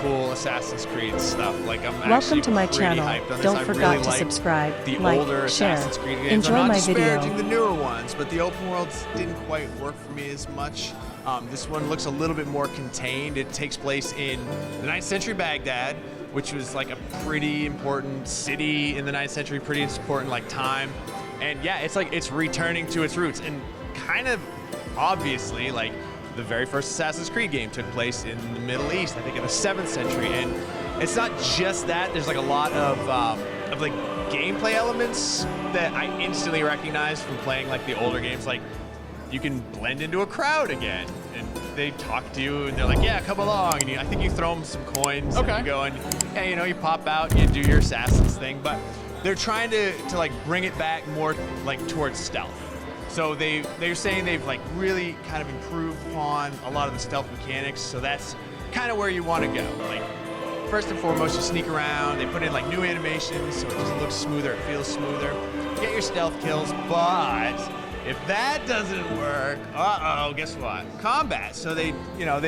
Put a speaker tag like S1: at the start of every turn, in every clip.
S1: cool Assassin's Creed stuff. Like I'm
S2: Welcome
S1: actually
S2: to my
S1: pretty
S2: channel.
S1: hyped on this.
S2: Don't
S1: I
S2: forget
S1: really
S2: to
S1: like
S2: subscribe,
S1: the
S2: like,
S1: older
S2: share,
S1: Assassin's Creed games.
S2: enjoy
S1: I'm not
S2: my
S1: disparaging
S2: video.
S1: the newer ones, but the open worlds didn't quite work for me as much. This one looks a little bit more contained. It takes place in the 9th century Baghdad, which was like a pretty important city in the 9th century, pretty important like time. And yeah, it's like it's returning to its roots, and kind of obviously like the very first Assassin's Creed game took place in the Middle East, I think in the 7th century. And it's not just that, there's like a lot of like gameplay elements that I instantly recognized from playing like the older games. Like you can blend into a crowd again, and they talk to you, and they're like, "Yeah, come along." And I think you throw them some coins, and you go and, hey, you know, you pop out, and you do your Assassin's thing. But they're trying to like bring it back more like towards stealth. So they're saying they've like really kind of improved upon a lot of the stealth mechanics. So that's kind of where you want to go. Like first and foremost, you sneak around. They put in like new animations, so it just looks smoother, it feels smoother. You get your stealth kills, but if that doesn't work, guess what? Combat. So they've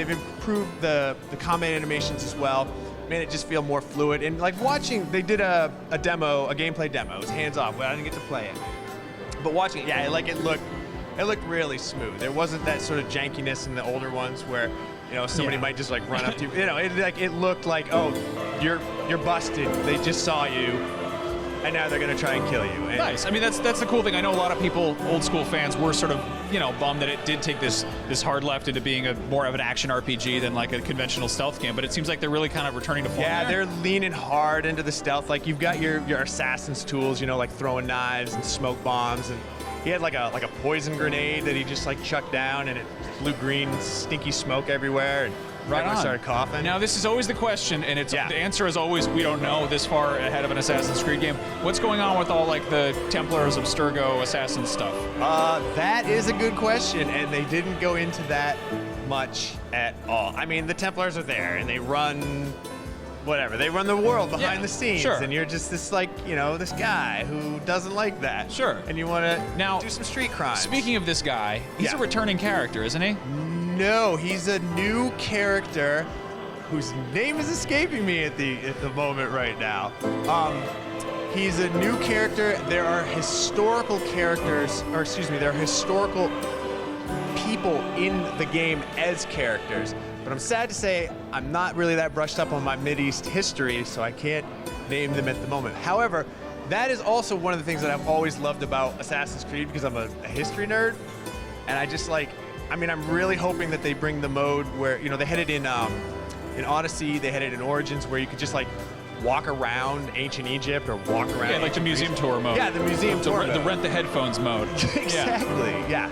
S1: improved the combat animations as well, made it just feel more fluid. And like watching, they did a gameplay demo. It was hands off, but I didn't get to play it. But watching it, yeah, it looked really smooth. There wasn't that sort of jankiness in the older ones where, you know, somebody might just like run up to you. You know, it looked like, oh, you're busted. They just saw you, and now they're gonna try and kill you. And
S3: nice. I mean, that's the cool thing. I know a lot of people, old school fans, were sort of, you know, bummed that it did take this hard left into being more of an action RPG than like a conventional stealth game. But it seems like they're really kind of returning to form.
S1: Yeah, they're leaning hard into the stealth. Like you've got your assassin's tools, you know, like throwing knives and smoke bombs, and he had like a poison grenade that he just like chucked down, and it flew green, stinky smoke everywhere. And everyone started coughing.
S3: Now, this is always the question, and the answer is always, we don't know this far ahead of an Assassin's Creed game. What's going on with all like the Templars, Abstergo, Assassin stuff?
S1: That is a good question, and they didn't go into that much at all. I mean, the Templars are there, and they run whatever. They run the world behind the scenes, and you're just this like, you know, this guy who doesn't like that.
S3: Sure.
S1: And you want to now do some street crimes.
S3: Speaking of this guy, he's a returning character, isn't he?
S1: No, he's a new character whose name is escaping me at the moment right now. He's a new character. There are historical characters, or excuse me, there are historical people in the game as characters. But I'm sad to say I'm not really that brushed up on my Mideast history, so I can't name them at the moment. However, that is also one of the things that I've always loved about Assassin's Creed, because I'm a history nerd, and I just like, I mean, I'm really hoping that they bring the mode where, you know, they had it in Odyssey, they had it in Origins, where you could just like walk around ancient Egypt or walk around.
S3: Yeah, like the museum tour mode.
S1: Yeah, the museum tour mode.
S3: The rent the headphones mode.
S1: Exactly, yeah.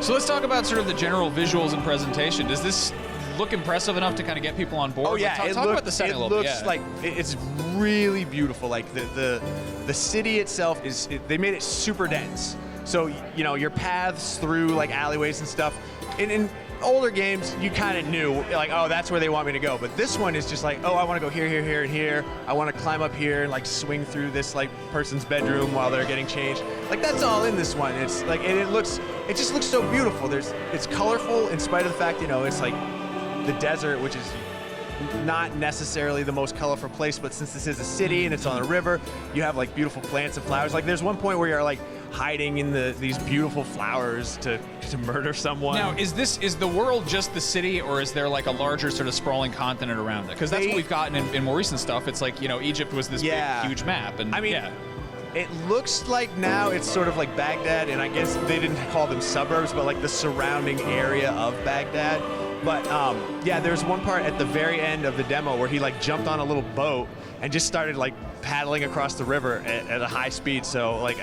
S3: So let's talk about sort of the general visuals and presentation. Does this look impressive enough to kind of get people on board?
S1: Oh yeah,
S3: talk about the setting a little bit.
S1: It looks like it's really beautiful. Like the city itself they made it super dense. So, you know, your paths through like alleyways and stuff. In older games, you kind of knew, like, oh, that's where they want me to go. But this one is just like, oh, I want to go here, here, here, and here. I want to climb up here and like swing through this like person's bedroom while they're getting changed. Like that's all in this one. It's like, and it just looks so beautiful. It's colorful in spite of the fact, you know, it's like the desert, which is not necessarily the most colorful place, but since this is a city and it's on a river, you have like beautiful plants and flowers. Like there's one point where you're like hiding in these beautiful flowers to murder someone.
S3: Now, is the world just the city, or is there like a larger sort of sprawling continent around it? Because that's what we've gotten in more recent stuff. It's like, you know, Egypt was this big, huge map, and
S1: I mean, it looks like now it's sort of like Baghdad, and I guess they didn't call them suburbs, but like the surrounding area of Baghdad. But yeah, there's one part at the very end of the demo where he like jumped on a little boat and just started like paddling across the river at a high speed. So like,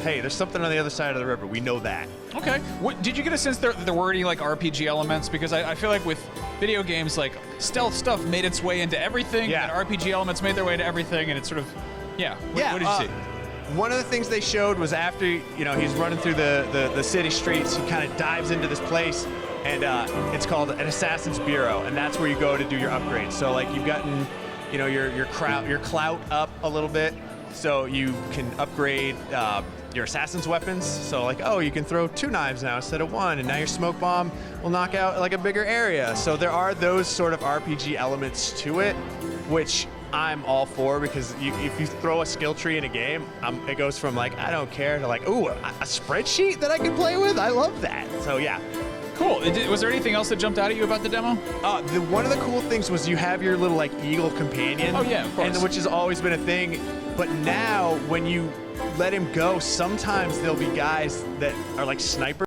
S1: hey, there's something on the other side of the river. We know that.
S3: Okay. Did you get a sense there were any like RPG elements? Because I feel like with video games, like stealth stuff made its way into everything, and RPG elements made their way into everything, and it's sort of, what did you see?
S1: One of the things they showed was after, you know, he's running through the city streets, he kind of dives into this place, and it's called an Assassin's Bureau, and that's where you go to do your upgrades. So like you've gotten, you know, your clout up a little bit, So you can upgrade your assassin's weapons. So like, oh, you can throw 2 knives now instead of 1, and now your smoke bomb will knock out like a bigger area. So there are those sort of RPG elements to it, which I'm all for, because if you throw a skill tree in a game, it goes from like, I don't care, to like, ooh, a spreadsheet that I can play with? I love that. So yeah.
S3: Cool. Was there anything else that jumped out at you about the demo?
S1: One of the cool things was you have your little like eagle companion.
S3: Oh yeah, of course.
S1: And which has always been a thing. But now when you let him go, sometimes there'll be guys that are like snipers.